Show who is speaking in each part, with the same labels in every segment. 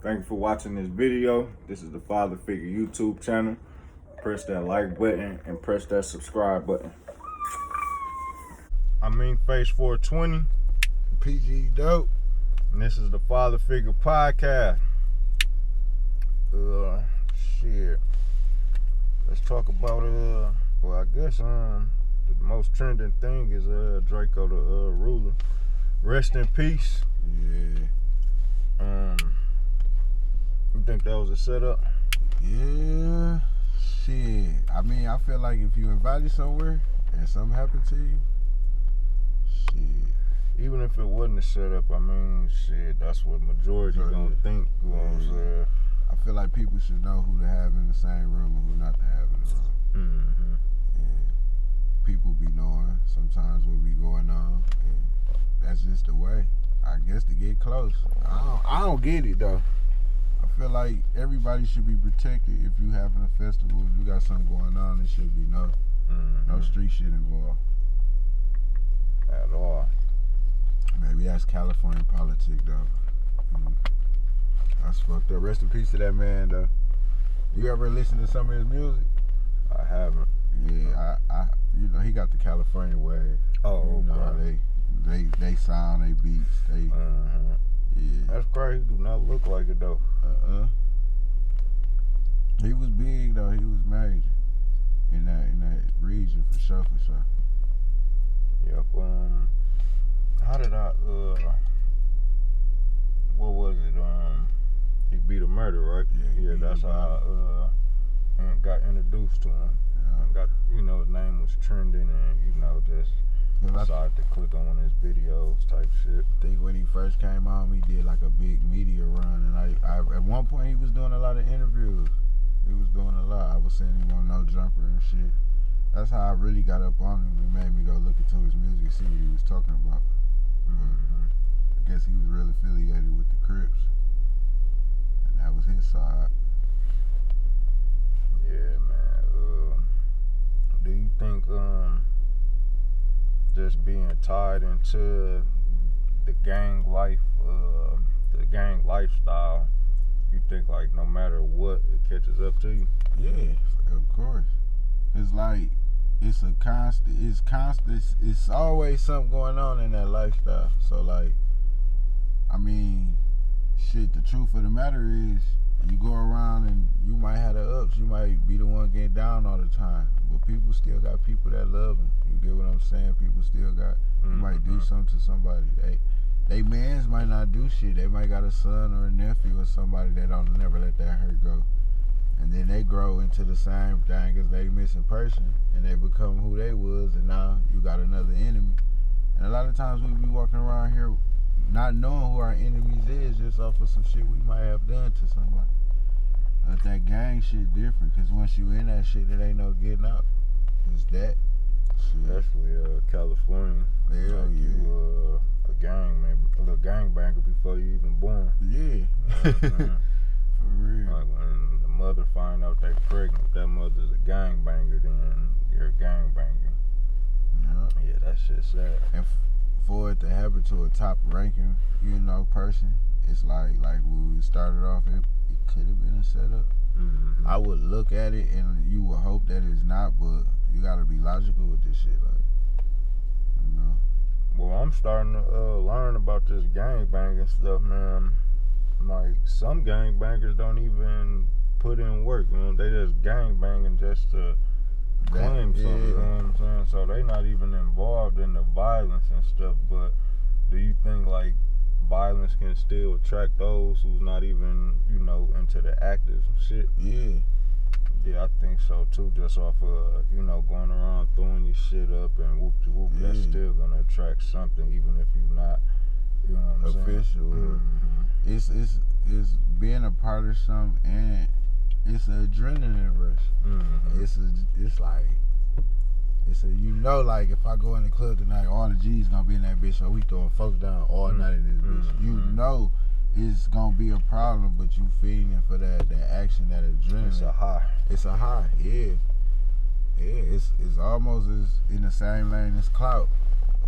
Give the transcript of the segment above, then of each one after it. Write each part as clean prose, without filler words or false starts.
Speaker 1: Thank you for watching this video. This is the Father Figure YouTube channel. Press that like button and press that subscribe button. Face 420.
Speaker 2: PG Dope.
Speaker 1: And this is the Father Figure Podcast. Shit. Let's talk about well, I guess the most trending thing is Draco the Ruler. Rest in peace.
Speaker 2: Yeah.
Speaker 1: You think that was a setup?
Speaker 2: Yeah. Shit. I mean, I feel like if you invited somewhere and something happened to you, shit.
Speaker 1: Even if it wasn't a setup, I mean, shit, that's what majority gonna think. You know what I'm saying?
Speaker 2: I feel like people should know who to have in the same room and who not to have in the room.
Speaker 1: Mm-hmm.
Speaker 2: And people be knowing sometimes what be going on, and that's just the way. I guess to get close. I don't get it though. I feel like everybody should be protected. If you having a festival, if you got something going on, there should be no street shit involved
Speaker 1: at all.
Speaker 2: Maybe that's California politics though. That's fucked up. Rest in peace to that man though. You ever listen to some of his music?
Speaker 1: I haven't.
Speaker 2: Yeah, I you know, he got the California way.
Speaker 1: Oh,
Speaker 2: you know, they sound, they beats, they yeah.
Speaker 1: That's crazy. Do not look like it though.
Speaker 2: He was big though. He was major in that region for sure.
Speaker 1: Yep. How did I? What was it? He beat a murder, right? Yeah. That's how I got introduced to him.
Speaker 2: Yeah.
Speaker 1: Got, you know, his name was trending, and you know, just decided to click on one of his videos type shit.
Speaker 2: I think when he first came on, he did like a big media run, and I at one point he was doing a lot of interviews. He was doing a lot. I was seeing him on No Jumper and shit. That's how I really got up on him. It made me go look into his music, see what he was talking about. I guess he was real affiliated with the Crips, and that was his side.
Speaker 1: Yeah, man. Do you think just being tied into the gang life, the gang lifestyle, you think like no matter what, it catches up to you?
Speaker 2: Yeah, of course. It's like it's always something going on in that lifestyle. So like, I mean, shit, the truth of the matter is you go around and you might have the ups, you might be the one getting down all the time, but people still got people that love them. You get what I'm saying? People still got, you might do something to somebody. They mans might not do shit. They might got a son or a nephew or somebody that don't never let that hurt go. And then they grow into the same thing as they missing person, and they become who they was, and now you got another enemy. And a lot of times we be walking around here not knowing who our enemies is just off of some shit we might have done to somebody. But that gang shit different, because once you in that shit, it ain't no getting out. It's that shit.
Speaker 1: Especially California.
Speaker 2: Hell
Speaker 1: like
Speaker 2: yeah.
Speaker 1: You a little gangbanger before you even born.
Speaker 2: Yeah. For real.
Speaker 1: Like when the mother find out they pregnant, if that mother's a gangbanger, then you're a gangbanger. Yeah, that shit's sad.
Speaker 2: And for it to happen to a top ranking, you know, person, it's like when we started off, it could have been a setup. I would look at it and you would hope that it's not, but you gotta be logical with this shit, like, you know.
Speaker 1: Well, I'm starting to learn about this gangbanging stuff, man. Like, some gangbangers don't even put in work, you know. They just gangbanging just to claim something, you know what I'm saying? So they not even involved in the violence and stuff, but do you think, like, violence can still attract those who's not even, you know, into the active shit?
Speaker 2: Yeah,
Speaker 1: I think so too. Just off of, you know, going around throwing your shit up and whoop-de-whoop, that's still gonna attract something, even if you're not, you know what I'm
Speaker 2: official.
Speaker 1: saying?
Speaker 2: It's being a part of something, and it's an adrenaline rush. You know, like if I go in the club tonight, all the G's gonna be in that bitch, so we throwing folks down all night in this bitch. You know it's gonna be a problem, but you feeding for that action, that adrenaline.
Speaker 1: It's a high.
Speaker 2: It's a high, yeah. It's almost as in the same lane as clout.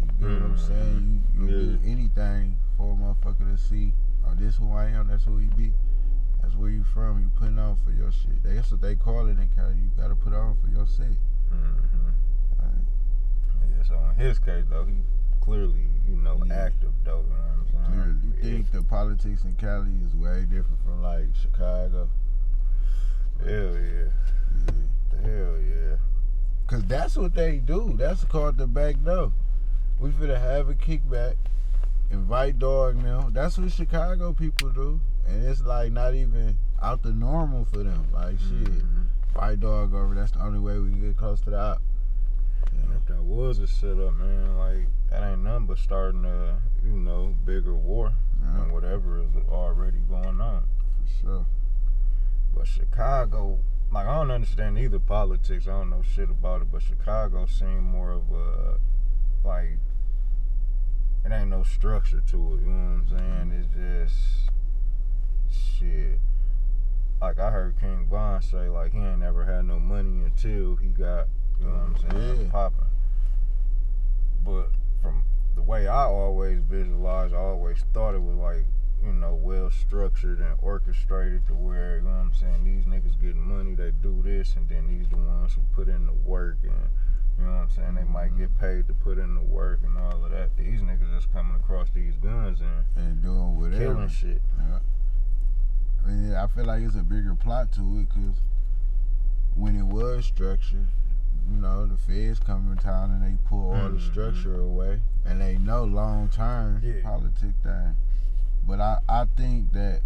Speaker 2: You get what I'm saying? You do anything for a motherfucker to see, oh, this who I am, that's who he be. That's where you from. You putting on for your shit. That's what they call it in Cali. You gotta put on for your set.
Speaker 1: Mm-hmm. Yeah, so in his case, though, he clearly, active, though, you know what I'm saying?
Speaker 2: Clearly. You think the politics in Cali is way different from, like, Chicago?
Speaker 1: Hell yeah. Hell yeah.
Speaker 2: Because that's what they do. That's called the back door. We finna have a kickback, invite Dog now. That's what Chicago people do. And it's, like, not even out the normal for them. Like, shit, invite Dog over. That's the only way we can get close to the op.
Speaker 1: And if that was a setup, man, like, that ain't nothing but starting a, bigger war than whatever is already going on.
Speaker 2: For sure.
Speaker 1: But Chicago, like, I don't understand either politics. I don't know shit about it, but Chicago seemed more of a, like, it ain't no structure to it, you know what I'm saying? It's just, shit. Like, I heard King Von say, like, he ain't never had no money until he got, you know what I'm saying, popping. But from the way I always visualized, I always thought it was, like, well structured and orchestrated to where, you know what I'm saying, these niggas getting money, they do this, and then these the ones who put in the work, and, you know what I'm saying, they might get paid to put in the work and all of that. These niggas just coming across these guns
Speaker 2: and doing whatever.
Speaker 1: Killing shit.
Speaker 2: Yeah. I mean, I feel like it's a bigger plot to it, because when it was structured, the feds come in town and they pull all the structure away, and they know long term politics thing. But I think that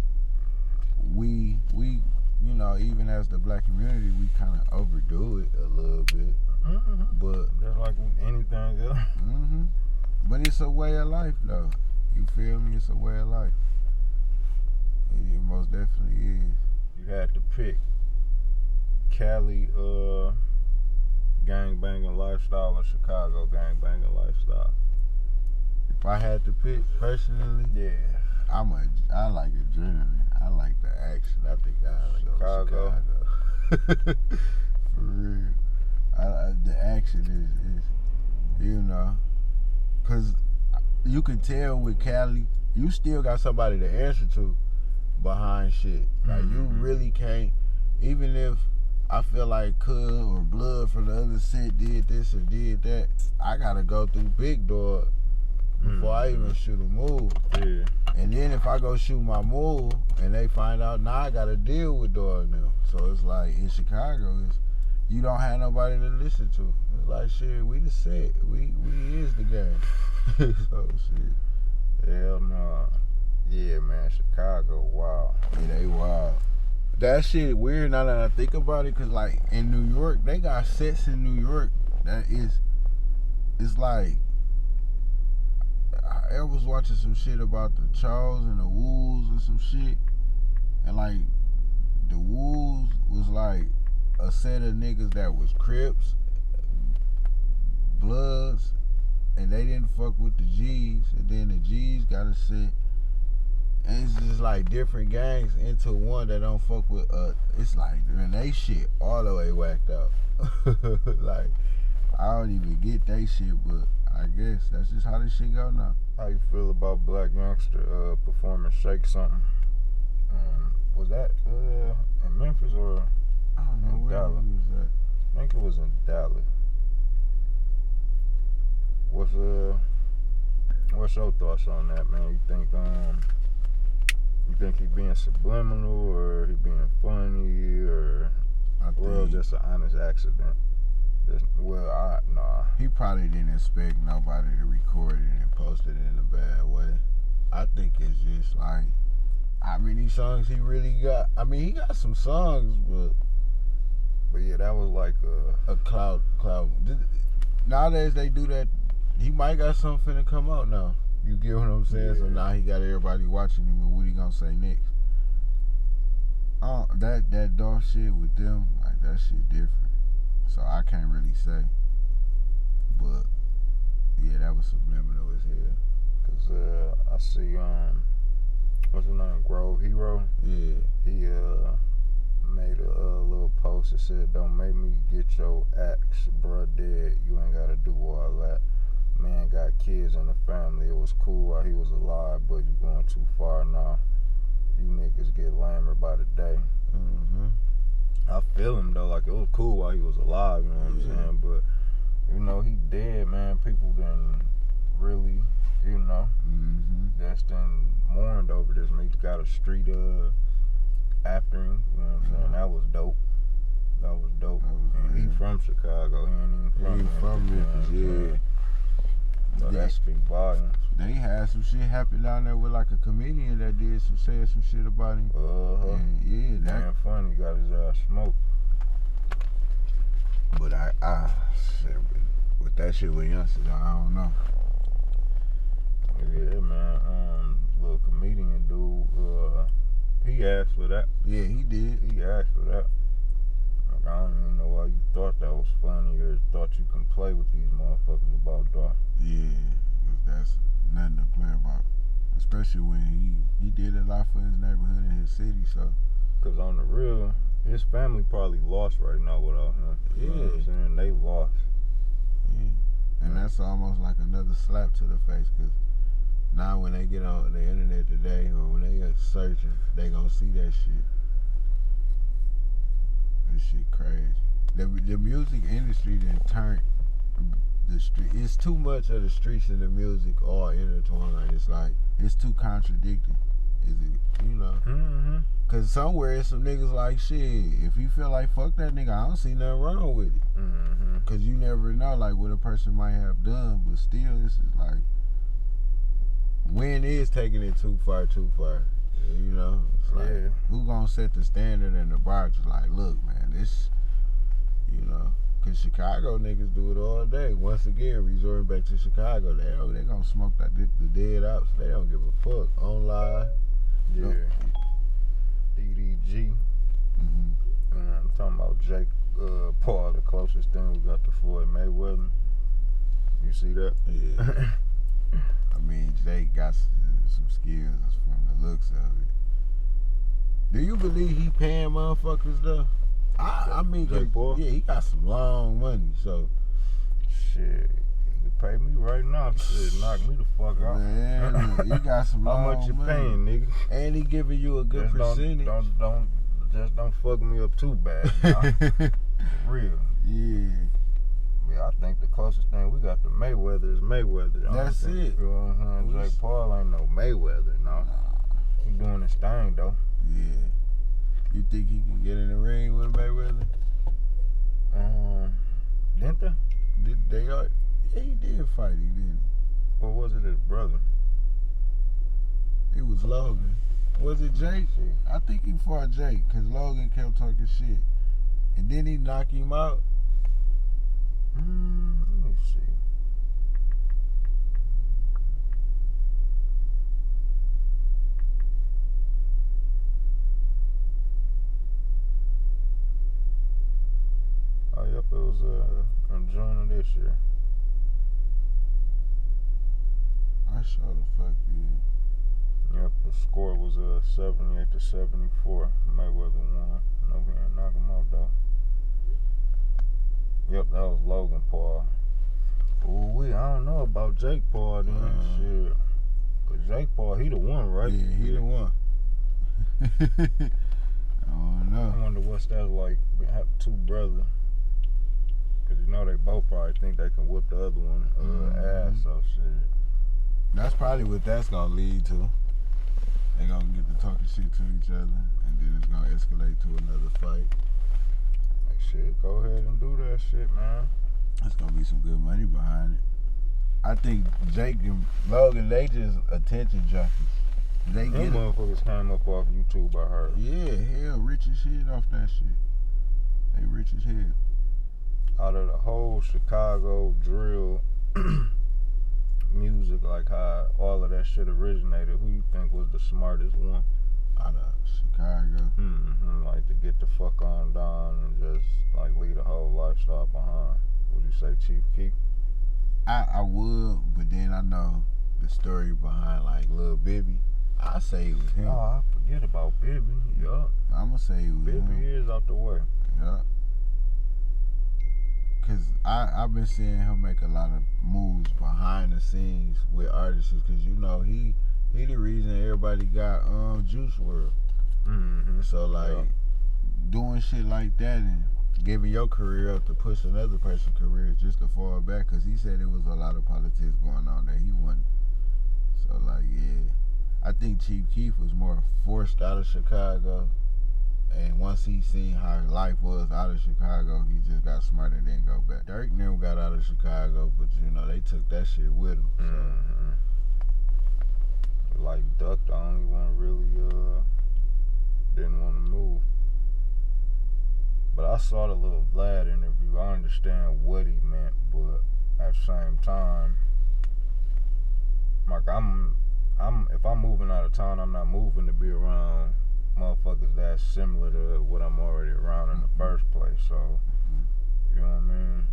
Speaker 2: we even as the black community, we kind of overdo it a little bit. But
Speaker 1: just like anything else.
Speaker 2: But it's a way of life, though. You feel me? It's a way of life. It most definitely is.
Speaker 1: You had to pick Cali gangbanging lifestyle or Chicago gangbanging lifestyle.
Speaker 2: If I had to pick personally, I like adrenaline. I like the action. I think I like Chicago. For real. The action is because you can tell with Cali, you still got somebody to answer to behind shit. Like, you really can't, even if I feel like Cuz or Blood from the other set did this or did that, I gotta go through Big Dog before I even shoot a move.
Speaker 1: Yeah.
Speaker 2: And then if I go shoot my move and they find out, now I gotta deal with Dog now. So it's like in Chicago, you don't have nobody to listen to. It's like, shit, we the set. We is the game. So shit.
Speaker 1: Hell no. Yeah, man, Chicago, wow.
Speaker 2: Yeah, they wild. That shit weird now that I think about it, cause like in New York, they got sets in New York that it's like, I was watching some shit about the Charles and the Wolves and some shit, and like the Wolves was like a set of niggas that was Crips, Bloods, and they didn't fuck with the G's, and then the G's got a set. And it's just like different gangs into one that don't fuck with it's like, man, they shit all the way whacked out. Like, I don't even get they shit, but I guess that's just how this shit go now.
Speaker 1: How you feel about Black Youngster performing Shake Something? Was that in Memphis or
Speaker 2: I don't know where
Speaker 1: Dallas?
Speaker 2: was that.
Speaker 1: I think it was in Dallas. What's your thoughts on that, man? You think he being subliminal, or he being funny, or it was just an honest accident? Nah.
Speaker 2: He probably didn't expect nobody to record it and post it in a bad way. I think it's just like, how many songs he really got? I mean, he got some songs, but
Speaker 1: yeah, that was like
Speaker 2: a cloud. Nowadays they do that. He might got something to come out now. You get what I'm saying? Yeah. So now he got everybody watching him, and what he gonna say next? That dark shit with them, like, that shit different. So I can't really say. But yeah, that was subliminal as hell.
Speaker 1: Cause I see what's his name, Grove Hero?
Speaker 2: Yeah.
Speaker 1: He made a little post that said, "Don't make me get your axe, bruh, dead. You ain't gotta do all that. Man got kids and a family. It was cool while he was alive, but you going too far now. You niggas get lamer by the day.
Speaker 2: Mm-hmm.
Speaker 1: I feel him though, like it was cool while he was alive, you know what I'm saying? But you know, he dead, man. People done really, you know, just done mourned over this. Man, he got a street after him, you know what I'm saying? That was dope. That was dope. And he from Chicago. He ain't even from
Speaker 2: Memphis, yeah.
Speaker 1: So that speak volumes.
Speaker 2: They had some shit happen down there with like a comedian that said some shit about him. And yeah,
Speaker 1: that funny. Got his ass smoked.
Speaker 2: But I said with that shit with youngsters, I don't know.
Speaker 1: Yeah, man. Little comedian dude. He asked for that.
Speaker 2: Yeah, he did.
Speaker 1: He asked for that. Like, I don't even know why you thought that was funny or thought you can play with these motherfuckers about that.
Speaker 2: Yeah, because that's nothing to play about. Especially when he did a lot for his neighborhood and his city, so.
Speaker 1: Because on the real, his family probably lost right now without him. You know what I'm saying? They lost.
Speaker 2: Yeah. And that's almost like another slap to the face, because now when they get on the internet today or when they get searching, they gonna see that shit. This shit crazy. The music industry done turned the street. It's too much of the streets and the music all intertwined. It's like, it's too contradicting. Is it, you know? Cause somewhere it's some niggas like, shit, if you feel like fuck that nigga, I don't see nothing wrong with it. Cause you never know like what a person might have done, but still this is like, when is taking it too far, you know? It's like, who gonna set the standard and the bar? Just like, look, man, this, you know, cause Chicago niggas do it all day. Once again, resorting back to Chicago, they gonna smoke the dead ops. They don't give a fuck. On live.
Speaker 1: Yeah. No. DDG. I'm talking about Jake Paul, the closest thing we got to Floyd Mayweather. You see that?
Speaker 2: Yeah. I mean, Jake got some skills from the looks of it. Do you believe he paying motherfuckers though? I mean,
Speaker 1: Jake Paul?
Speaker 2: Yeah, he got some long money, so.
Speaker 1: Shit, he could pay me right now. Shit, knock me the fuck out.
Speaker 2: Man, he got some long money.
Speaker 1: How much you paying, nigga?
Speaker 2: And he giving you a good percentage.
Speaker 1: Don't fuck me up too bad. For real.
Speaker 2: Yeah.
Speaker 1: Yeah, I think the closest thing we got to Mayweather is Mayweather.
Speaker 2: That's it.
Speaker 1: You know what I'm saying? Jake Paul ain't no Mayweather, no. He doing his thing, though.
Speaker 2: Yeah. You think he can get in the ring with Mayweather?
Speaker 1: Didn't they?
Speaker 2: Yeah, he did fight, he didn't.
Speaker 1: Or was it his brother?
Speaker 2: It was Logan. Was it Jake? I think he fought Jake, because Logan kept talking shit. And then he knocked him out.
Speaker 1: Let me see. Oh, yep, it was in June of this year.
Speaker 2: I sure the fuck did.
Speaker 1: Yep, the score was 78-74. Mayweather won. No, he didn't knock him out though. Yep, that was Logan Paul. Ooh, I don't know about Jake Paul then. Shit. Cause Jake Paul, he the one, right?
Speaker 2: Yeah, he the one. I don't know.
Speaker 1: I wonder what's that like, have two brothers. Cause you know they both probably think they can whip the other one ass, so shit.
Speaker 2: That's probably what that's gonna lead to. They gonna get to talking shit to each other, and then it's gonna escalate to another fight.
Speaker 1: Like shit, go ahead and do that shit, man.
Speaker 2: There's gonna be some good money behind it. I think Jake and Logan, they just attention junkies. They
Speaker 1: Them
Speaker 2: get
Speaker 1: motherfuckers came up off YouTube, I heard.
Speaker 2: Yeah, hell, rich as shit off that shit. They rich as hell.
Speaker 1: Out of the whole Chicago drill music, like how all of that shit originated, who you think was the smartest one?
Speaker 2: Out of Chicago.
Speaker 1: Like to get the fuck on down and just like leave the whole lifestyle behind. Would you say Chief Keef?
Speaker 2: I would, but then I know the story behind like Lil Bibby. I say it was him.
Speaker 1: Oh, I forget about Bibby. Yup.
Speaker 2: I'ma say it was him.
Speaker 1: Bibby is out the way.
Speaker 2: Yup. Cause I've been seeing him make a lot of moves behind the scenes with artists, cause you know he the reason everybody got Juice WRLD. And so like doing shit like that and giving your career up to push another person's career just to fall back, because he said it was a lot of politics going on that he wasn't. So like, yeah, I think Chief Keef was more forced out of Chicago, and once he seen how life was out of Chicago, he just got smart and didn't go back. Dirk never got out of Chicago, but you know, they took that shit with him. So.
Speaker 1: Like Duck, the only one really didn't want to move. But I saw the little Vlad interview. I understand what he meant, but at the same time, like I'm if I'm moving out of town, I'm not moving to be around motherfuckers that's similar to what I'm already around in the first place. So, you know what I mean?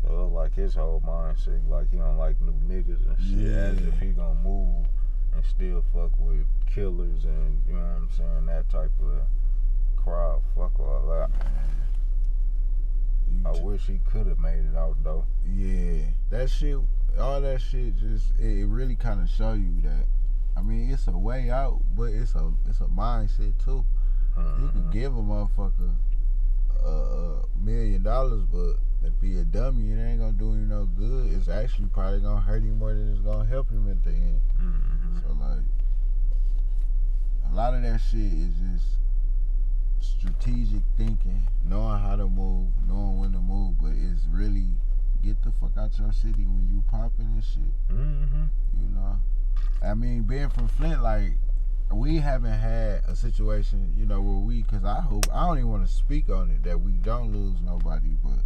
Speaker 1: So like his whole mindset, like he don't like new niggas and shit, as if he gonna move and still fuck with killers and, you know what I'm saying, that type of crowd. Fuck all that. I wish he could have made it out though.
Speaker 2: Yeah, that shit, all that shit, just it really kind of show you that. I mean, it's a way out, but it's a mindset too. You can give a motherfucker $1 million, but if he a dummy, it ain't gonna do him no good. It's actually probably gonna hurt him more than it's gonna help him at the end. So like, a lot of that shit is just strategic thinking, knowing how to move, knowing when to move, but it's really get the fuck out your city when you popping and shit. You know, I mean, being from Flint, like, we haven't had a situation, you know, where cause I don't even want to speak on it, that we don't lose nobody, but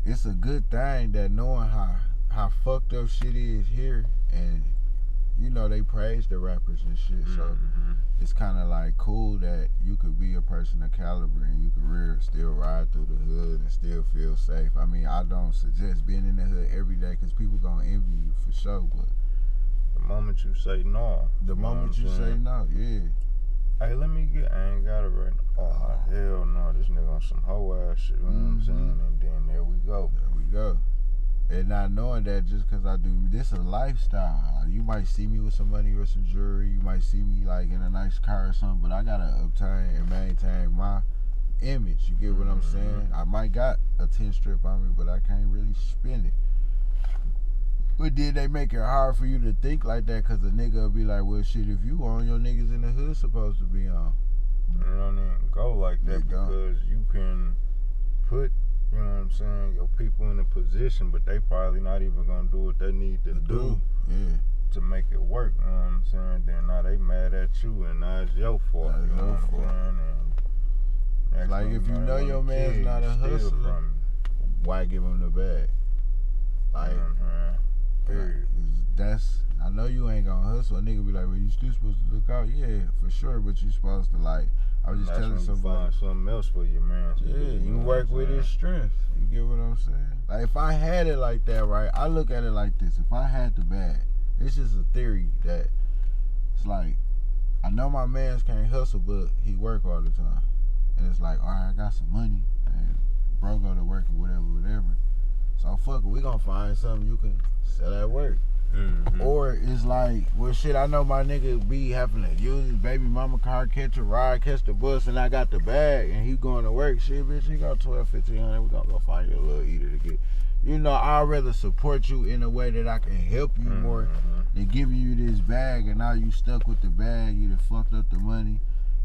Speaker 2: it's a good thing that knowing how fucked up shit is here, and you know, they praise the rappers and shit, so it's kind of like cool that you could be a person of caliber and you could still ride through the hood and still feel safe. I mean, I don't suggest being in the hood every day, because people gonna envy you for sure, but
Speaker 1: the moment you say no.
Speaker 2: The moment you say no, yeah.
Speaker 1: Hey, I ain't got it right now. Oh, hell no, this nigga on some hoe ass shit, you know what I'm saying? And then there we go. And not knowing that just because I do, this is a lifestyle. You might see me with some money or some jewelry. You might see me like in a nice car or something, but I gotta obtain and maintain my image. You get what I'm saying? I might got a 10 strip on me, but I can't really spend it. But did they make it hard for you to think like that? Because a nigga will be like, well, shit, if you on, your niggas in the hood supposed to be on. It don't even go like that, because you can put, you know what I'm saying, your people in a position, but they probably not even gonna do what they need to do to make it work, you know what I'm saying? Then now they mad at you, and now it's your fault, you know what I'm saying? And
Speaker 2: like, if you know your man's not a hustler, why give him the bag? Like, I know you ain't gonna hustle. A nigga be like, well, you still supposed to look out? Yeah, for sure, but you supposed to, like, I was just telling somebody.
Speaker 1: Find something else for your man.
Speaker 2: You work with his strength. You get what I'm saying? Like, if I had it like that, right, I look at it like this. If I had the bag, it's just a theory that it's like, I know my man's can't hustle, but he work all the time. And it's like, all right, I got some money, and bro go to work or whatever. So fuck it, we gonna find something you can sell at work. Or it's like, well, shit, I know my nigga be having to use his baby mama car, catch a ride, catch the bus, and I got the bag, and he going to work. Shit, bitch, he got 12, 1500. We gonna go find you a little eater to get. You know, I'd rather support you in a way that I can help you more than giving you this bag, and now you stuck with the bag. You done fucked up the money.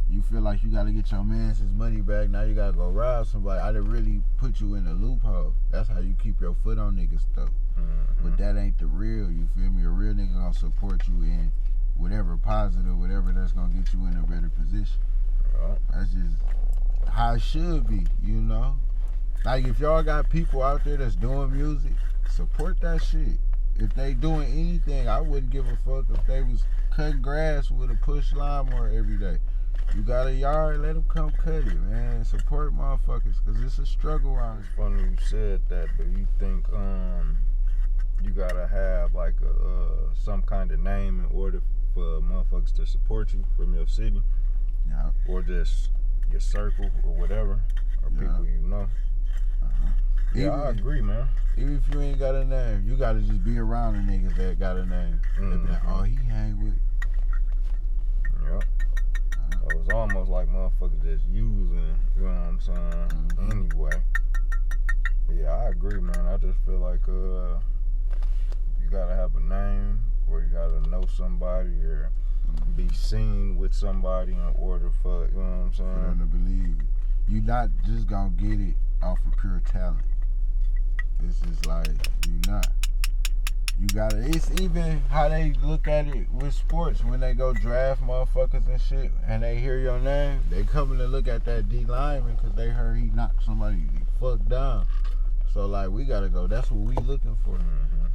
Speaker 2: You feel like you gotta get your man's his money back. Now you gotta go rob somebody. I done really put you in a loophole. That's how you keep your foot on niggas' throat. But that ain't the real, you feel me? A real nigga gonna support you in whatever positive, whatever that's gonna get you in a better position. That's just how it should be, you know? Like, if y'all got people out there that's doing music, support that shit. If they doing anything, I wouldn't give a fuck if they was cutting grass with a push lawnmower every day. You got a yard, let them come cut it, man. Support motherfuckers, because it's a struggle around.
Speaker 1: It's funny you said that, but you think you gotta have like some kind of name in order for motherfuckers to support you from your city, or just your circle or whatever, or people you know. Yeah, I agree, man.
Speaker 2: Even if you ain't got a name, you gotta just be around the niggas that got a name. They be like, oh, he hang with.
Speaker 1: Yep. Those it's almost like motherfuckers just using, you know what I'm saying? Anyway. Yeah, I agree, man. I just feel like you gotta have a name, or you gotta know somebody, or be seen with somebody in order for, you know what I'm saying?
Speaker 2: For them to believe it. You not just gonna get it off of pure talent. It's just like, you not. You gotta, it's even how they look at it with sports. When they go draft motherfuckers and shit, and they hear your name, they coming to look at that D lineman because they heard he knocked somebody the fuck down. So like, we gotta go, that's what we looking for.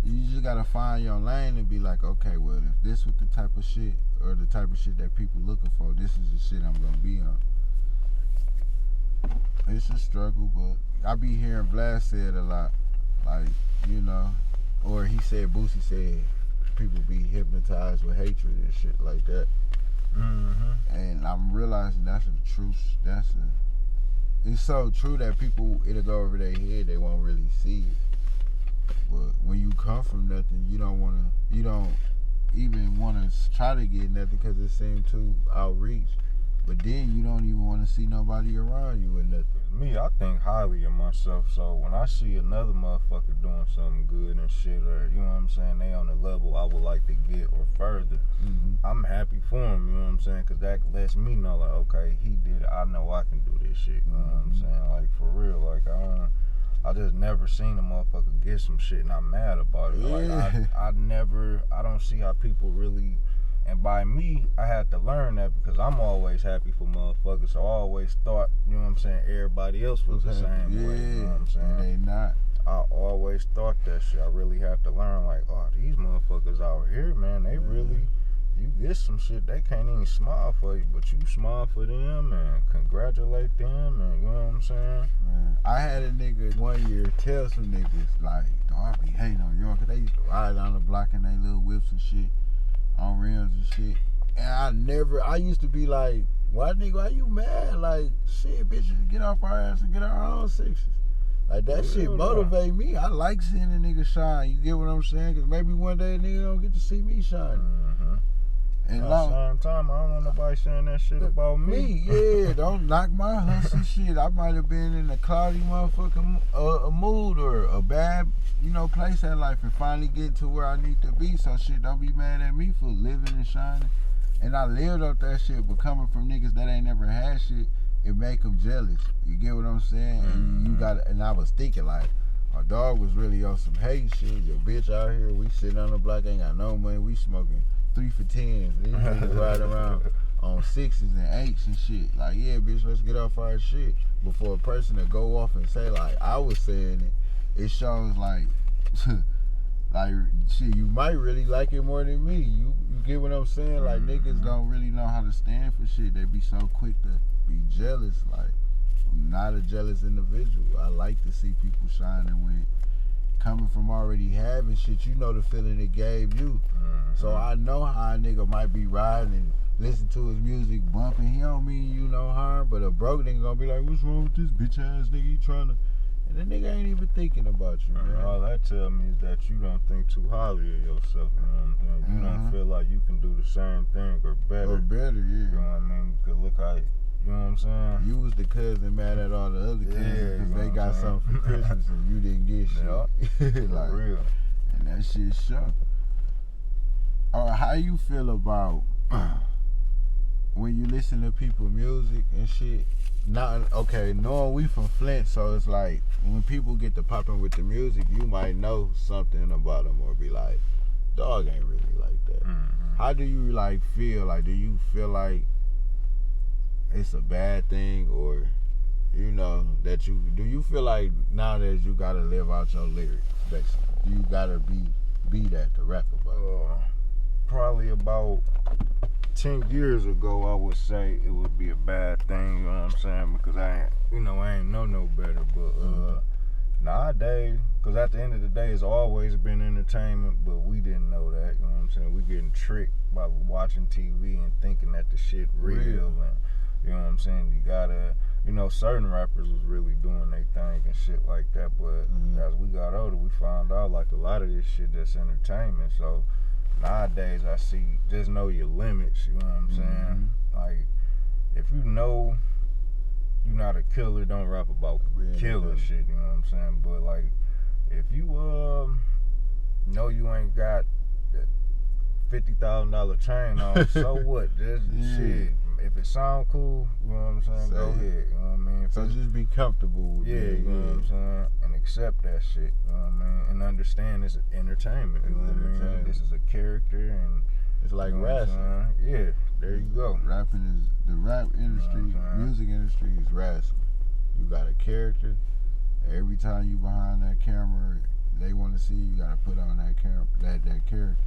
Speaker 2: You just gotta find your lane and be like, okay, well, if this was the type of shit, or the type of shit that people looking for, this is the shit I'm gonna be on. It's a struggle, but I be hearing Vlad say it a lot. Like, you know, or he said, Boosie said, people be hypnotized with hatred and shit like that. And I'm realizing that's the truth. It's so true that people, it'll go over their head, they won't really see it. But when you come from nothing, you don't even want to try to get nothing because it seems too outreach. But then you don't even want to see nobody around you with nothing.
Speaker 1: Me, I think highly of myself, so when I see another motherfucker doing something good and shit, or, you know what I'm saying, they on the level I would like to get or further, I'm happy for him, you know what I'm saying, because that lets me know, like, okay, he did it, I know I can do this shit, you know what I'm saying, like, for real, like, I just never seen a motherfucker get some shit and I'm mad about it. Like, I don't see how people really, and by me, I had to learn that because I'm always happy for motherfuckers. So I always thought, you know what I'm saying, everybody else was the same way, you know what I'm saying?
Speaker 2: And they not.
Speaker 1: I always thought that shit. I really had to learn, like, oh, these motherfuckers out here, man, they really, you get some shit, they can't even smile for you, but you smile for them and congratulate them, and you know what I'm saying?
Speaker 2: Man, I had a nigga one year tell some niggas, like, dog, I be hating on y'all, because they used to ride down the block in their little whips and shit, on rims and shit. And I used to be like, why nigga, why you mad? Like, shit, bitches, get off our ass and get our own sixes. Like, that shit motivate me. I like seeing a nigga shine. You get what I'm saying? Because maybe one day a nigga don't get to see me shine. And
Speaker 1: at the same time, I don't want nobody saying that shit about me.
Speaker 2: Yeah, don't knock my hustle shit. I might have been in a cloudy motherfucking mood or a bad, you know, place in life and finally get to where I need to be. So shit, don't be mad at me for living and shining. And I lived up that shit, but coming from niggas that ain't never had shit, it make them jealous. You get what I'm saying? And you got, and I was thinking like, our dog was really on some hate shit. Your bitch out here, we sitting on the block, ain't got no money, we smoking 3 for 10s. These niggas riding around on 6s and 8s and shit. Like, yeah, bitch, let's get off our shit. But for a person to go off and say, like, I was saying it, it shows, like, like, shit, you might really like it more than me. You get what I'm saying? Like, niggas don't really know how to stand for shit. They be so quick to be jealous. Like, I'm not a jealous individual. I like to see people shining when coming from already having shit, you know the feeling it gave you. So I know how a nigga might be riding and listen to his music bumping. He don't mean you no harm, but a broke nigga gonna be like, what's wrong with this bitch ass nigga? He trying to, and the nigga ain't even thinking about you, man.
Speaker 1: All that tell me is that you don't think too highly of yourself, you know what I'm saying? You don't feel like you can do the same thing or better.
Speaker 2: Or better, yeah.
Speaker 1: You know what I mean? Because look how, you know what I'm saying?
Speaker 2: You was the cousin mad at all the other kids because they got something for Christmas and you didn't get shit. Like,
Speaker 1: for real.
Speaker 2: And that shit shook. How you feel about when you listen to people music and shit? Knowing we from Flint, so it's like when people get to popping with the music, you might know something about them or be like, dog ain't really like that. How do you like feel? Like, do you feel like it's a bad thing, or you know that do you feel like nowadays you gotta live out your lyrics, basically? You gotta be that to rap about?
Speaker 1: Probably about 10 years ago, I would say it would be a bad thing, you know what I'm saying? Because I ain't know no better. But nowadays, because at the end of the day, it's always been entertainment, but we didn't know that, you know what I'm saying? We getting tricked by watching TV and thinking that the shit real. And, you know what I'm saying? You gotta, certain rappers was really doing their thing and shit like that. But as we got older, we found out like a lot of this shit just entertainment. So nowadays I see, just know your limits, you know what I'm saying? Like, if you know you're not a killer, don't rap about killer shit, you know what I'm saying? But like, if you know you ain't got that $50,000 chain on, so what? Just shit. If it sound cool, you know what I'm saying? Go ahead, you know what I mean?
Speaker 2: So just be comfortable with it.
Speaker 1: You know what I'm saying? And accept that shit, you know what I mean? And understand it's entertainment, you know what I mean? This is a character, and
Speaker 2: it's like wrestling.
Speaker 1: Yeah, there you go.
Speaker 2: Rapping is, the rap industry, music industry is wrestling. You got a character. Every time you behind that camera, they want to see you. Got to put on that camera, that character.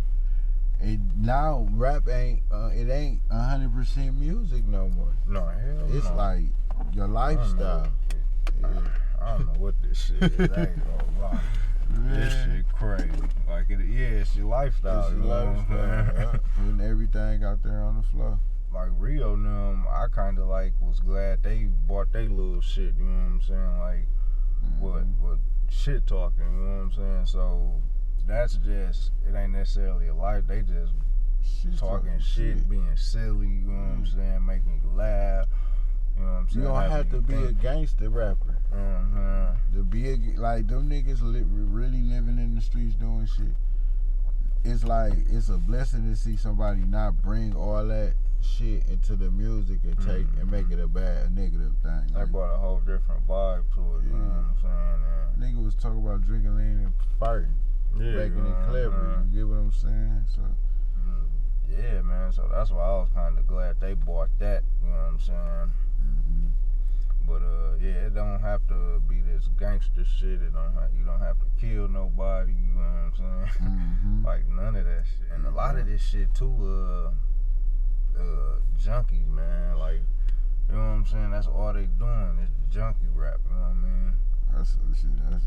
Speaker 2: And now rap ain't it ain't 100% music no more.
Speaker 1: No, hell
Speaker 2: it's like your lifestyle. I
Speaker 1: don't know what this shit is. I ain't gonna lie. This shit crazy. Like it's your lifestyle.
Speaker 2: It's your lifestyle. Putting everything out there on the floor.
Speaker 1: Like Rio and them, I kind of like was glad they bought they little shit. You know what I'm saying? Like what shit talking. You know what I'm saying? So that's just, it ain't necessarily a life. They just talking shit, being silly. You know what I'm saying? Making you laugh. You know what I'm saying?
Speaker 2: You don't have to be a gangster rapper. To be like them niggas really living in the streets doing shit. It's like, it's a blessing to see somebody not bring all that shit into the music and take and make it a negative thing.
Speaker 1: They brought a whole different vibe to it. You know what I'm saying?
Speaker 2: Nigga was talking about drinking lean and farting. Making it clever. You get what I'm saying? So
Speaker 1: yeah, man. So that's why I was kind of glad they bought that. You know what I'm saying? But it don't have to be this gangster shit. You don't have to kill nobody. You know what I'm saying? Like none of that shit. And a lot of this shit too. Junkies, man. Like, you know what I'm saying? That's all they doing is junkie rap. You know what I mean?
Speaker 2: That's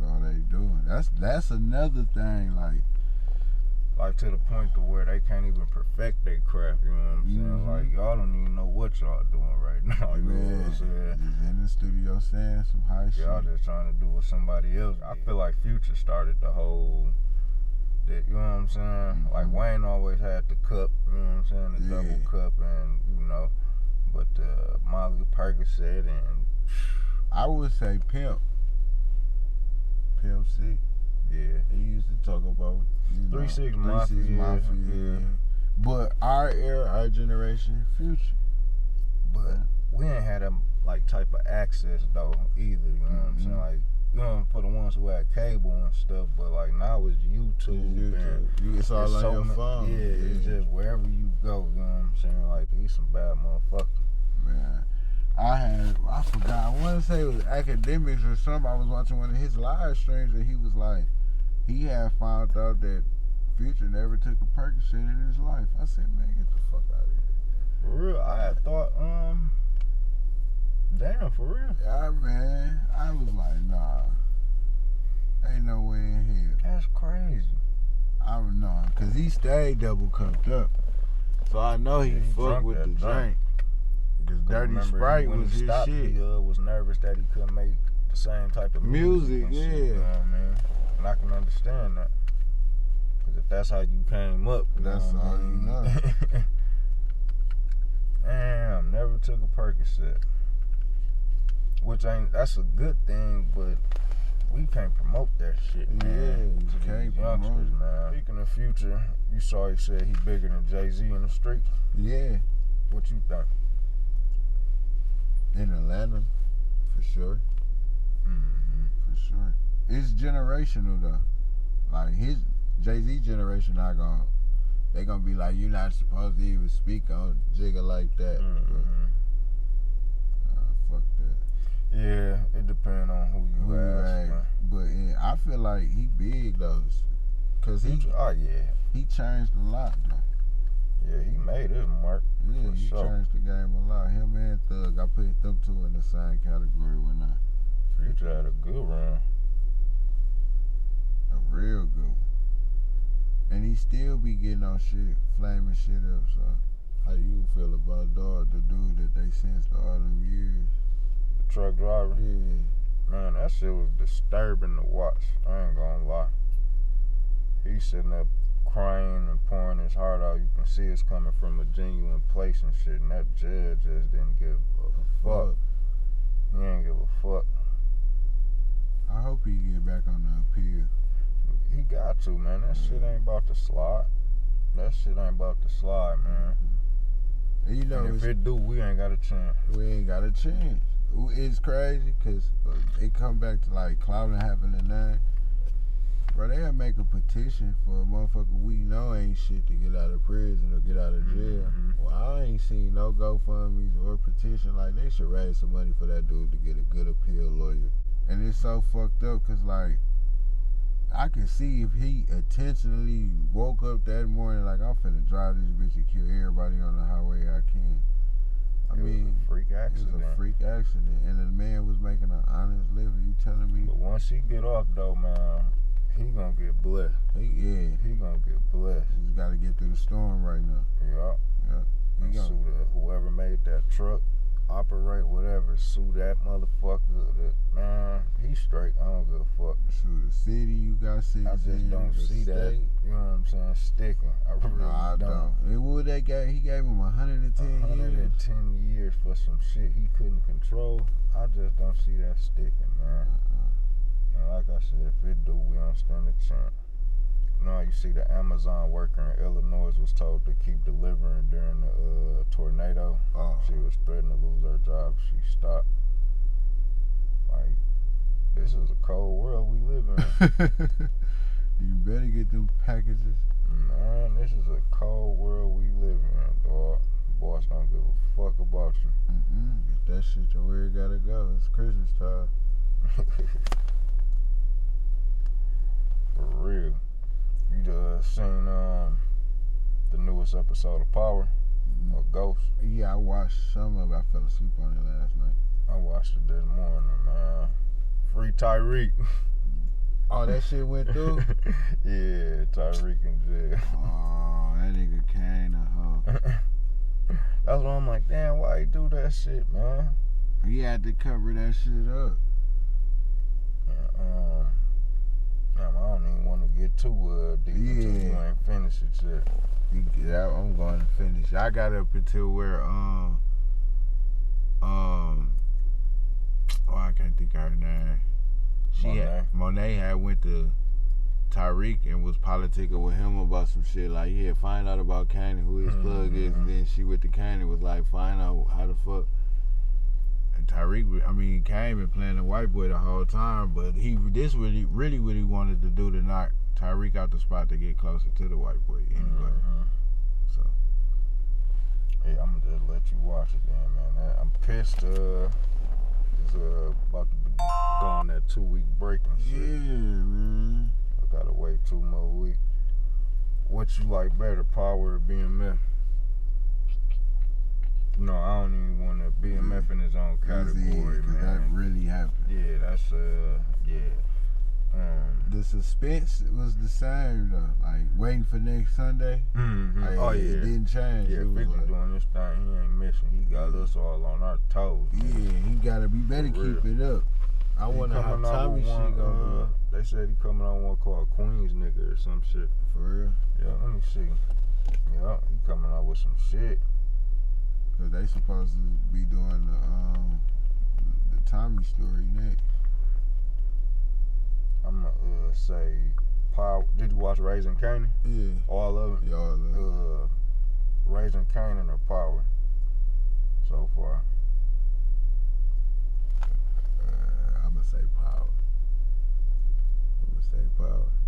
Speaker 2: all they doing. That's another thing.
Speaker 1: Like to the point to where they can't even perfect their craft. You know what I'm saying? Like y'all don't even know what y'all doing right now. You know what I'm saying?
Speaker 2: Just in the studio saying some high shit.
Speaker 1: Y'all just trying to do with somebody else. I feel like Future started the whole. You know what I'm saying? Like Wayne always had the cup. You know what I'm saying? The double cup, and but Molly Percocet and.
Speaker 2: I would say Pimp C.
Speaker 1: Yeah.
Speaker 2: He used to talk about
Speaker 1: 3 6 Mafia. Yeah.
Speaker 2: But our era, our generation, Future.
Speaker 1: But we ain't had that like type of access though either. You know what I'm saying? Like, you know, for the ones who had cable and stuff, but like now it's YouTube. And
Speaker 2: it's all on your phone.
Speaker 1: Yeah, it's just wherever you go. You know what I'm saying? Like, he's some bad motherfuckers.
Speaker 2: Man. I forgot. I want to say it was Academics or something. I was watching one of his live streams and he was like, he had found out that Future never took a Percocet in his life. I said, man, get the fuck out of here.
Speaker 1: For real, I had thought, damn, for real.
Speaker 2: Yeah, man. I was like, nah, ain't no way in hell.
Speaker 1: That's crazy.
Speaker 2: I don't know, cause he stayed double cupped up, so I know he fucked with the drink. Cause Dirty Sprite was his shit.
Speaker 1: He was nervous that he couldn't make the same type of music.
Speaker 2: Yeah.
Speaker 1: Shit, you know what I mean? And I can understand that. Cause if that's how you came up,
Speaker 2: that's all you know.
Speaker 1: Damn, never took a Percocet. Which that's a good thing, but we can't promote that shit, man.
Speaker 2: Yeah, you can't promote it,
Speaker 1: man. Speaking of Future, you saw he said he bigger than Jay-Z in the streets.
Speaker 2: Yeah.
Speaker 1: What you think?
Speaker 2: In Atlanta, for sure. For sure. It's generational though. Like his Jay-Z generation they gonna be like, you're not supposed to even speak on Jigga like that. Fuck that.
Speaker 1: Yeah, it depends on who you ask.
Speaker 2: But I feel like he big though. Cause he changed a lot though.
Speaker 1: Yeah, he made his mark.
Speaker 2: Yeah, he changed the game a lot. Him and Thug, I put them two in the same category when
Speaker 1: Future had a good run.
Speaker 2: A real good one. And he still be getting on shit, flaming shit up, so how you feel about Dog, the dude that they sensed all them years?
Speaker 1: The truck driver?
Speaker 2: Yeah.
Speaker 1: Man, that shit was disturbing to watch. I ain't gonna lie. He's sitting up crying and pouring his heart out. You can see it's coming from a genuine place and shit, and that judge just didn't give a
Speaker 2: back on the appeal.
Speaker 1: He got to, man. That shit ain't about to slide. That shit ain't about to slide, man.
Speaker 2: And you know,
Speaker 1: And if it do, we ain't got a chance.
Speaker 2: We ain't got a chance. It's crazy because it come back to like Clouding happened in 9. Bro, they'll make a petition for a motherfucker we know ain't shit to get out of prison or get out of jail.
Speaker 1: Mm-hmm.
Speaker 2: Well, I ain't seen no GoFundMe's or petition. Like, they should raise some money for that dude to get a good appeal lawyer. And it's so fucked up because, like, I can see if he intentionally woke up that morning like, I'm finna drive this bitch and kill everybody on the highway I can. I mean,
Speaker 1: was a freak accident.
Speaker 2: It was a freak accident, and the man was making an honest living. You telling me?
Speaker 1: But once he get off, though, man, he gonna get blessed.
Speaker 2: He
Speaker 1: gonna get blessed.
Speaker 2: He just gotta get through the storm right now.
Speaker 1: Yeah.
Speaker 2: He gonna
Speaker 1: sue whoever made that truck operate, whatever. Sue that motherfucker. Man, he straight. I don't give a fuck.
Speaker 2: Sue the city. You got city.
Speaker 1: I just don't see that. You know what I'm saying? Sticking. I really
Speaker 2: I don't. And what they got? He gave him 110 years.
Speaker 1: 110 years for some shit he couldn't control. I just don't see that sticking, man. And like I said, if it do, we don't stand a chance. No, you see the Amazon worker in Illinois was told to keep delivering during the tornado. She was threatening to lose her job. She stopped. Like, this is a cold world we live in.
Speaker 2: You better get them packages.
Speaker 1: Man, this is a cold world we live in, dog. Boss don't give a fuck about you.
Speaker 2: Get that shit to where it gotta go. It's Christmas time.
Speaker 1: For real. You just seen the newest episode of Power or Ghost?
Speaker 2: Yeah, I watched some of it. I fell asleep on it last night.
Speaker 1: I watched it this morning, man. Free Tyreek.
Speaker 2: Oh, that shit went through?
Speaker 1: Yeah, Tyreek in jail.
Speaker 2: Oh, that nigga Kane a hoe.
Speaker 1: That's why I'm like, damn, why he do that shit, man?
Speaker 2: He had to cover that shit up.
Speaker 1: Damn, I don't even want to get too deep until you ain't finished it yet.
Speaker 2: Yeah, I'm going to finish. I got up until where I can't think of her name. Monet had went to Tyreek and was politicking with him about some shit. Like, yeah, find out about Kane and who his plug is. And then she went to Kane and was like, find out how the fuck. And Tyreek, Kane been playing the white boy the whole time, but this really what he wanted to do to knock Tyreek out the spot to get closer to the white boy anyway. So,
Speaker 1: yeah, I'm gonna just let you watch it then, man. I'm pissed. It's about to be gone that 2-week break and shit.
Speaker 2: Yeah, man.
Speaker 1: I gotta wait 2 more weeks. What you like better, Power or BMF? No, I don't even want to BMF in his own category, man.
Speaker 2: That really happened.
Speaker 1: Yeah, that's
Speaker 2: the suspense was the same though. Like waiting for next Sunday. Like, it didn't change.
Speaker 1: Yeah, 50 like, doing this thing, he ain't missing. He got us all on our toes.
Speaker 2: Yeah, he gotta be better keep it up. I wonder how Tommy shit gonna be.
Speaker 1: They said he coming on one called Queens Nigga or some shit.
Speaker 2: For real?
Speaker 1: Yeah, let me see. Yeah, he coming out with some shit.
Speaker 2: Cause they supposed to be doing the Tommy story next.
Speaker 1: I'm gonna say Power. Did you watch Raising Kanan?
Speaker 2: Yeah.
Speaker 1: All of it?
Speaker 2: Yeah, all of it.
Speaker 1: Raising Kanan or Power so far?
Speaker 2: I'm gonna say Power.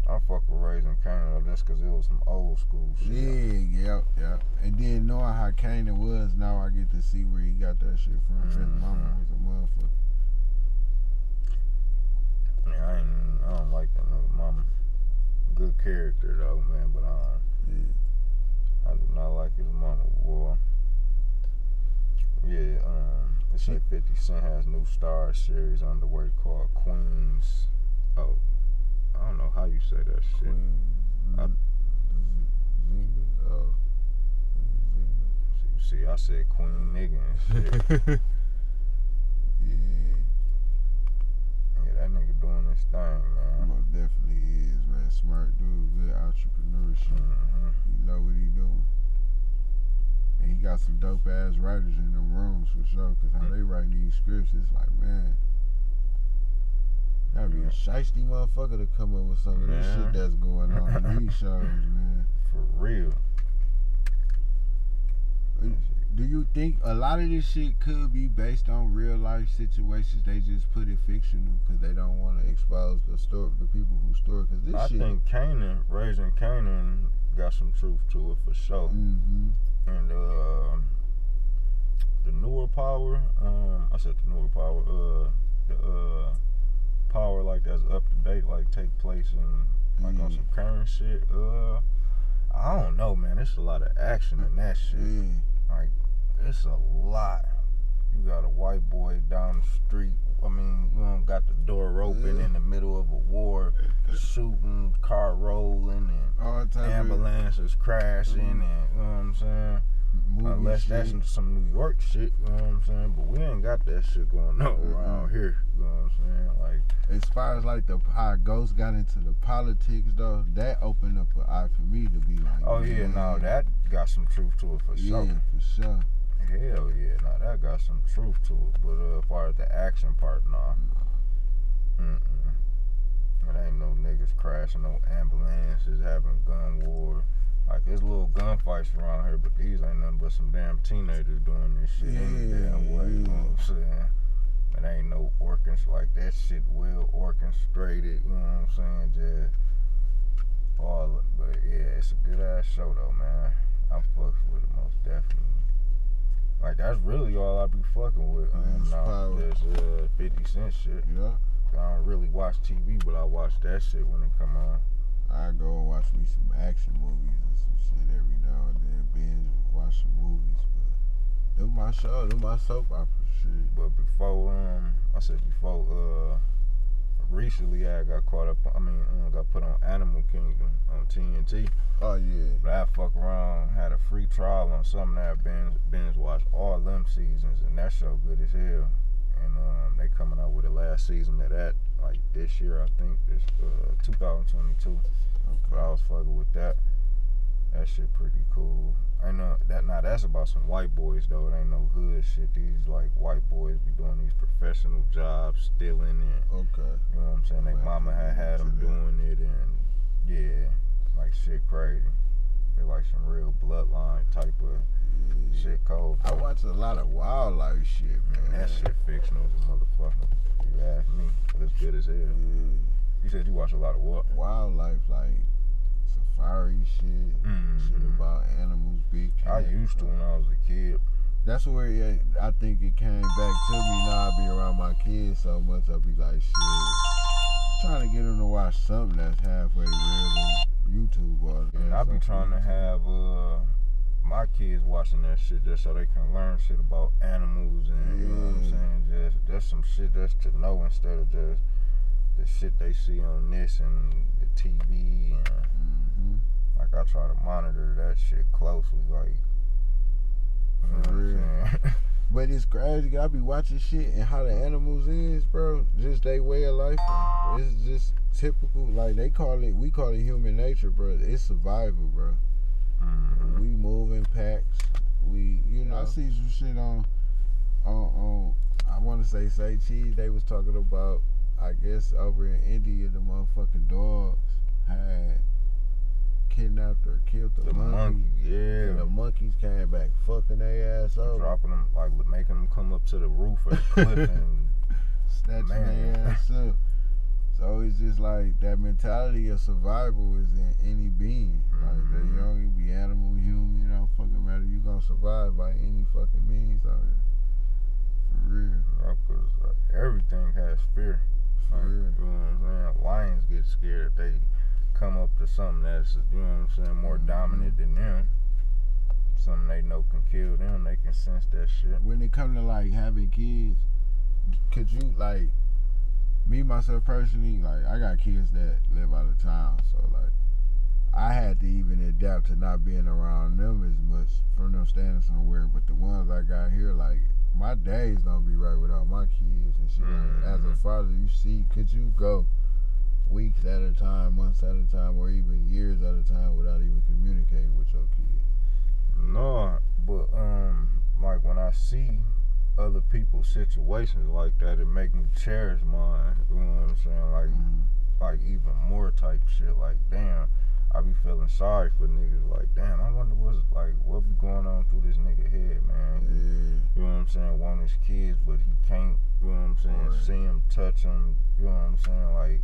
Speaker 1: I fuck with Raising Kanan just cause it was some old school shit.
Speaker 2: Yeah. And then knowing how Kanan was, now I get to see where he got that shit from. His mama was a motherfucker.
Speaker 1: Yeah, I don't like that nigga mama. Good character though, man, but I do not like his mama, boy. Yeah, they say 50 Cent has new Star series underway called Queens. Oh, I don't know how you say that shit.
Speaker 2: Queens.
Speaker 1: See, I said Queen Nigga and shit. Yeah, that nigga doing this thing, man.
Speaker 2: Most definitely is, man. Smart dude, good entrepreneurship. He know what he doing. And he got some dope ass writers in them rooms for sure. Cause how they writing these scripts, it's like, man. Gotta be a shiesty motherfucker to come up with some of this
Speaker 1: Man.
Speaker 2: shit that's going on in these shows, man.
Speaker 1: For real.
Speaker 2: Do you think a lot of this shit could be based on real life situations? They just put it fictional because they don't want to expose the people who store. Cause this
Speaker 1: I
Speaker 2: shit.
Speaker 1: think Raising Kanan got some truth to it for sure.
Speaker 2: Mm-hmm.
Speaker 1: And the newer power, I said the newer power, the power like that's up to date, like take place in like on some current shit. I don't know, man. There's a lot of action in that shit.
Speaker 2: Yeah.
Speaker 1: Like, it's a lot. You got a white boy down the street. I mean, you don't got the door open in the middle of a war, shooting, car rolling, and ambulances crashing, and you know what I'm saying? Unless that's some New York shit, you know what I'm saying? But we ain't got that shit going on around here, you know what I'm saying? Like,
Speaker 2: as far as like how Ghost got into the politics though, that opened up an eye for me to be like,
Speaker 1: oh yeah, no, that got some truth to it for sure.
Speaker 2: Yeah, for sure.
Speaker 1: Hell yeah, no, that got some truth to it. But as far as the action part, nah. It ain't no niggas crashing, no ambulances, having gun war. Like, there's little gunfights around here, but these ain't nothing but some damn teenagers doing this shit any damn way, you know what I'm saying? It ain't no like that shit well orchestrated, you know what I'm saying? Just all of it. But yeah, it's a good ass show though, man. I fucks with it most definitely. Like, that's really all I be fucking with. Now there's 50 Cent shit.
Speaker 2: Yeah.
Speaker 1: I don't really watch TV, but I watch that shit when it come on.
Speaker 2: I go and watch me some action movies and some shit every now and then. Binge, watch some movies, but them my show, them my soap opera shit.
Speaker 1: But before, recently I got caught up. Got put on Animal Kingdom on TNT.
Speaker 2: Oh yeah.
Speaker 1: But I fuck around, had a free trial on something that I binge watched all them seasons, and that show good as hell. And they coming out with the last season of that, like this year, I think, this 2022. Okay. But I was fucking with that. That shit pretty cool. I know that now that's about some white boys though. It ain't no hood shit. These like white boys be doing these professional jobs, stealing and
Speaker 2: okay.
Speaker 1: You know what I'm saying? They mama had them doing it, and yeah, like shit crazy. They like some real bloodline type of shit cold.
Speaker 2: I watch a lot of wildlife shit, man.
Speaker 1: That shit fictional as a motherfucker. You ask me, but it's good as hell.
Speaker 2: Yeah.
Speaker 1: You said you watch a lot of what?
Speaker 2: Wildlife, like safari shit, shit about animals, big cats.
Speaker 1: I used to when I was a kid.
Speaker 2: That's where I think it came back to me. Now I be around my kids so much, I be like, shit, trying to get them to watch something that's halfway real than YouTube or.
Speaker 1: And I be trying to have my kids watching that shit just so they can learn shit about animals and you know what I'm saying, just some shit that's to know instead of just the shit they see on this and the TV and like I try to monitor that shit closely, like you know what I'm saying?
Speaker 2: But it's crazy. I be watching shit and how the animals is, bro. Just they way of life. It's just typical. Like we call it human nature, bro. It's survival, bro. We move in packs. I see some shit on I want to say Cheese. They was talking about, I guess over in India, the motherfucking dogs had kidnapped or killed the monkey.
Speaker 1: Yeah.
Speaker 2: And the monkeys came back fucking their ass over.
Speaker 1: Dropping them, like making them come up to the roof of the cliff and
Speaker 2: snatching their ass up. So it's just like that mentality of survival is in any being. Like you don't be animal, human, it don't fucking matter. You gonna survive by any fucking means out here. For real.
Speaker 1: Because everything has fear.
Speaker 2: For real.
Speaker 1: You know what I'm saying? Lions get scared if they come up to something that's, you know what I'm saying, more dominant than them. Something they know can kill them, they can sense that shit.
Speaker 2: When it come to like having kids, could you like, me myself personally, like I got kids that live out of town, so like I had to even adapt to not being around them as much from them standing somewhere. But the ones I got here, like my days don't be right without my kids and shit. Like, as a father, you see, could you go weeks at a time, months at a time, or even years at a time without even communicating with your kids?
Speaker 1: No, but like when I see other people's situations like that, it make me cherish mine. You know what I'm saying? Like even more type shit. Like, damn, I be feeling sorry for niggas. Like, damn, I wonder what be going on through this nigga head, man.
Speaker 2: Yeah.
Speaker 1: You know what I'm saying? Want his kids, but he can't. You know what I'm saying?
Speaker 2: Right.
Speaker 1: See him, touch him. You know what I'm saying? Like,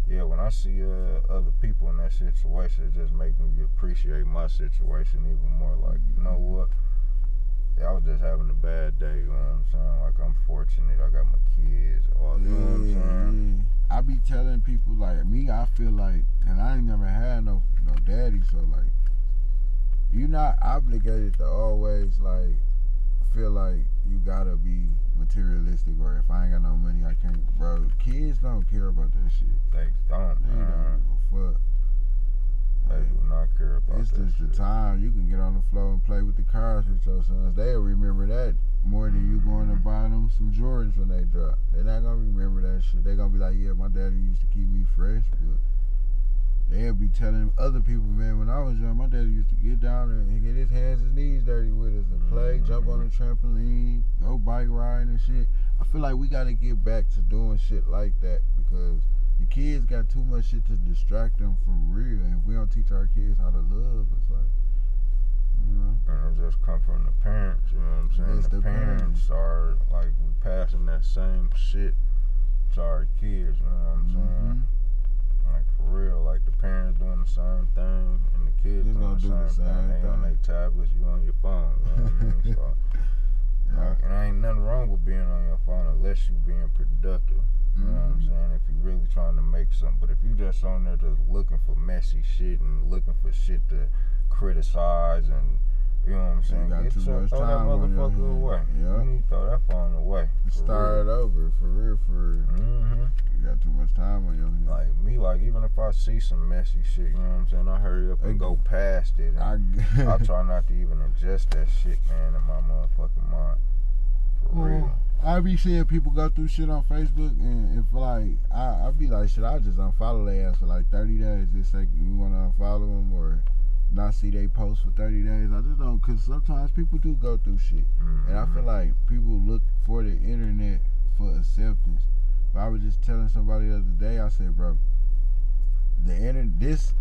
Speaker 1: yeah, when I see other people in that situation, it just make me appreciate my situation even more. Like, you know what? I was just having a bad day, you know what I'm saying? Like, I'm fortunate, I got my kids, all, you know what I'm saying?
Speaker 2: Yeah. I be telling people, like, me, I feel like, and I ain't never had no daddy, so, like, you're not obligated to always, like, feel like you gotta be materialistic, or if I ain't got no money, I can't, bro. Kids don't care about that shit.
Speaker 1: They don't,
Speaker 2: They
Speaker 1: man.
Speaker 2: don't give a fuck.
Speaker 1: They do not care about
Speaker 2: It's
Speaker 1: that
Speaker 2: just
Speaker 1: shit.
Speaker 2: the time you can get on the floor and play with the cars with your sons. They'll remember that more than you going to buy them some Jordans when they drop. They're not gonna remember that shit. They're gonna be like, yeah, my daddy used to keep me fresh, but they'll be telling other people, man, when I was young, my daddy used to get down there and get his hands and knees dirty with us and play, jump on the trampoline, go bike riding and shit. I feel like we gotta get back to doing shit like that, because the kids got too much shit to distract them from real. And if we don't teach our kids how to love, it's like, you know.
Speaker 1: And it just come from the parents, you know what I'm saying?
Speaker 2: It's
Speaker 1: The
Speaker 2: the
Speaker 1: parents are, like, we passing that same shit to our kids, you know what I'm saying? Like, for real, like, the parents doing the same thing, and the kids
Speaker 2: Just
Speaker 1: doing
Speaker 2: gonna
Speaker 1: the
Speaker 2: do the
Speaker 1: same
Speaker 2: same
Speaker 1: thing. They on
Speaker 2: thing.
Speaker 1: their tablets, you on your phone, you know what I mean? So, like, and there ain't nothing wrong with being on your phone unless you being productive. You know what I'm saying? If you're really trying to make something. But if you just on there just looking for messy shit and looking for shit to criticize and, you know what I'm saying?
Speaker 2: got too much
Speaker 1: throw that
Speaker 2: time on your
Speaker 1: motherfucker
Speaker 2: hands.
Speaker 1: away.
Speaker 2: Yeah.
Speaker 1: You need to throw that phone away.
Speaker 2: Start over, for real, for real. You got too much time on your hands.
Speaker 1: Like me, like even if I see some messy shit, you know what I'm saying? I hurry up and go past it. And I try not to even ingest that shit, man, in my motherfucking mind. For real.
Speaker 2: I be seeing people go through shit on Facebook, and if like I be like, shit, I just unfollow their ass for like 30 days. It's like you want to unfollow them or not see they post for 30 days. I just don't, because sometimes people do go through shit, and I feel like people look for the internet for acceptance. But I was just telling somebody the other day, I said, bro, the internet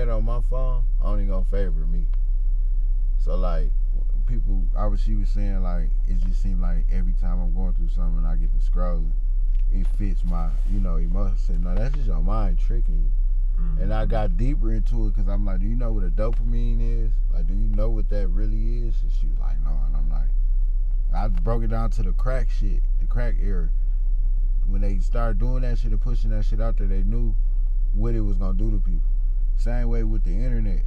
Speaker 2: on my phone only gonna favor me. So like, people, she was saying like, it just seemed like every time I'm going through something and I get to scrolling, it fits my, emotion. I said, no, that's just your mind tricking you. And I got deeper into it because I'm like, do you know what a dopamine is? Like, do you know what that really is? And she was like, no. And I'm like, I broke it down to the crack shit, the crack era. When they started doing that shit and pushing that shit out there, they knew what it was gonna do to people. Same way with the internet,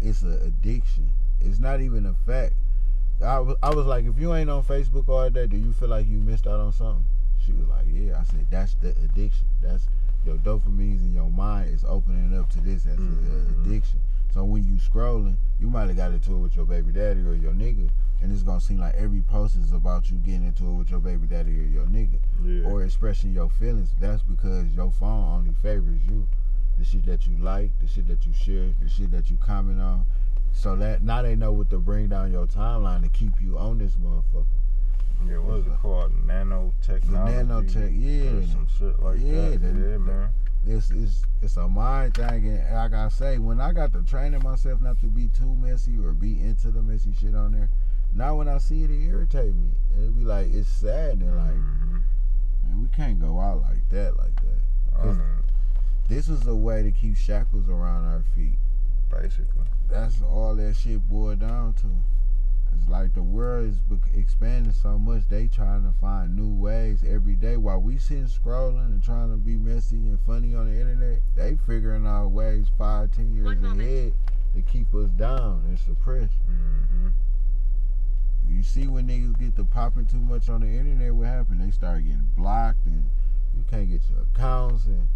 Speaker 2: it's an addiction. It's not even a fact. I was like, if you ain't on Facebook all day, do you feel like you missed out on something? She was like, yeah. I said, that's the addiction. That's your dopamines in your mind is opening up to this as an addiction. So when you scrolling, you might have got into it with your baby daddy or your nigga, and it's gonna seem like every post is about you getting into it with your baby daddy or your nigga, or expressing your feelings. That's because your phone only favors you. The shit that you like, the shit that you share, the shit that you comment on. So that now they know what to bring down your timeline to keep you on this motherfucker.
Speaker 1: Yeah, what is it called? Nanotechnology?
Speaker 2: Nanotech, yeah.
Speaker 1: Or some shit like that. Yeah, man.
Speaker 2: It's a mind thing, and like I say, when I got to training myself not to be too messy or be into the messy shit on there, now when I see it, it irritate me. And it be like, it's saddening, like, man, we can't go out like that. This is a way to keep shackles around our feet.
Speaker 1: Basically.
Speaker 2: That's all that shit boiled down to. It's like the world is expanding so much, they trying to find new ways every day. While we sitting scrolling and trying to be messy and funny on the internet, they figuring out ways 5-10 years ahead to keep us down and suppressed. You see when niggas get to popping too much on the internet, what happened? They start getting blocked and you can't get your accounts, and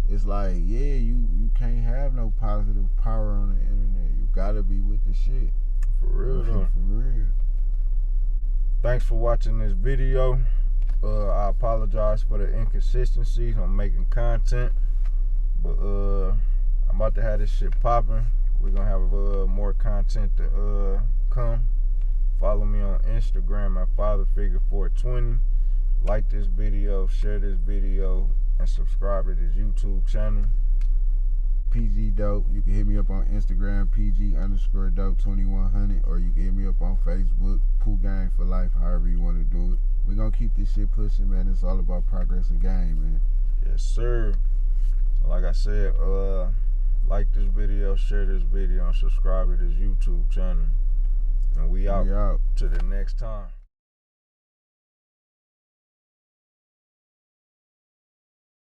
Speaker 2: it's like, yeah, you can't have no positive power on the internet. You gotta be with the shit.
Speaker 1: For real though.
Speaker 2: For real.
Speaker 1: Thanks for watching this video. I apologize for the inconsistencies on making content, but I'm about to have this shit popping. We're gonna have more content to come. Follow me on Instagram at FatherFigure420. Like this video, share this video, and subscribe to this YouTube channel.
Speaker 2: PG Dope. You can hit me up on Instagram, PG_Dope2100, or you can hit me up on Facebook, Pooh Gang for Life, however you want to do it. We're going to keep this shit pushing, man. It's all about progress and game, man.
Speaker 1: Yes, sir. Like I said, like this video, share this video, and subscribe to this YouTube channel. And we out.
Speaker 2: We out.
Speaker 1: To the next time.